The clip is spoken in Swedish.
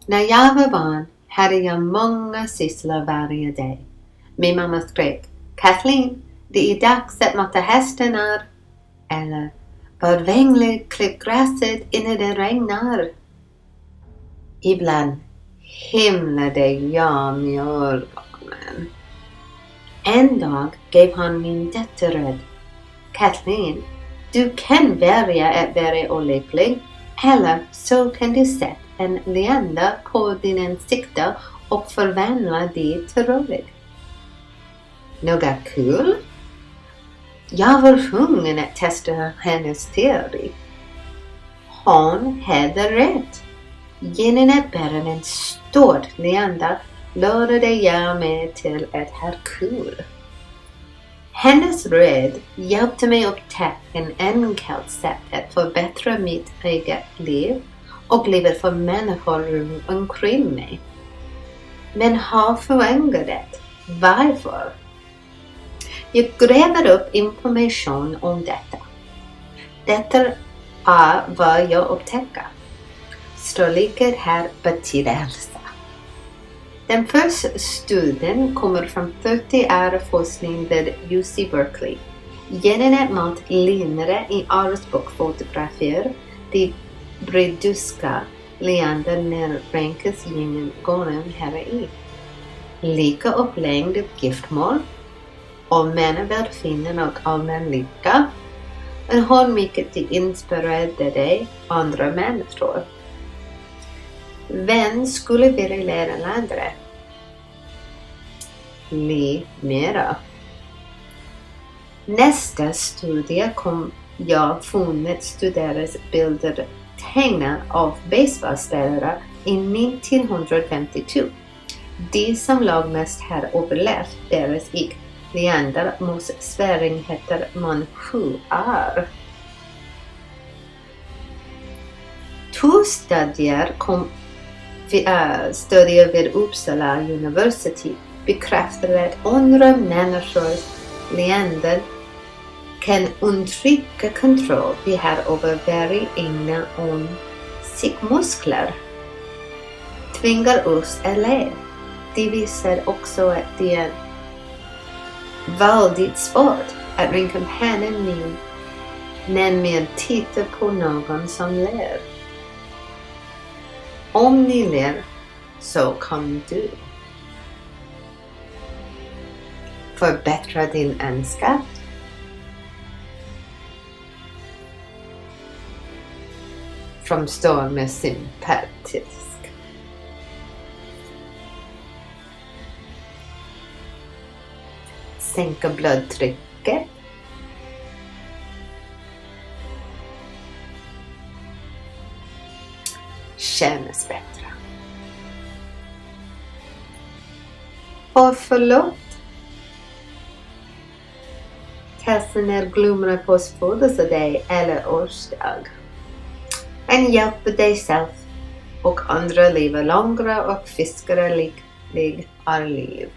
När jag var barn hade jag många sysslor varje dag. Min mamma skrek, Kathleen, det är dags att mata hästarna. Eller, var vänlig, klipp gräset innan det regnar. Ibland himlade jag med ögonen. En dag gav han min dotter råd. Kathleen, du kan välja att vara olycklig, eller så kan du sätta en leende på din ansikte och förvandla dig till rolig. Något kul? Jag var tvungen att testa hennes teori. Hon hade rätt. Genom att bära en stor leende lärde jag mig till att ha kul. Hennes råd hjälpte mig upptäcka en enkelt sätt att förbättra mitt eget liv och livet för människor runt omkring mig. Men har förändrat. Varför? Jag gräver upp information om detta. Detta är vad jag upptäcker. Storleken här betydelse. Den första studien kommer från 30 år forskning vid UC Berkeley. Genom att mata linjer i arvsbokfotografier, de bryduska leenden när rankas genomgången här i. Lika upplängd giftmål, allmänna välfinnen och allmän lycka, och hur mycket de inspirerade andra människor. Vem skulle vilja lära andra? Mera. Nästa studie kom jag funnit studeras bilder tecknade av baseballspelare i 1952. De som lag mest har överlevt deras leander mot svårigheter man 7 år. 2 studier vid Uppsala University bekräftade att andra människors leenden kan uttrycka kontroll vi har över våra egna ansiktsmuskler. Tvingar oss att le. Det visar också att det är väldigt svårt att ringa pannan när man tittar på någon som ler. Om ni ler så kan du förbättra din önska. Framstår med sympatisk. Sänka blodtrycket. Känns bättre. Och förlåt. Kasta ner glömmer på födelsedag eller årsdag. Men hjälpa dig själv och andra lever längre och friskare liv.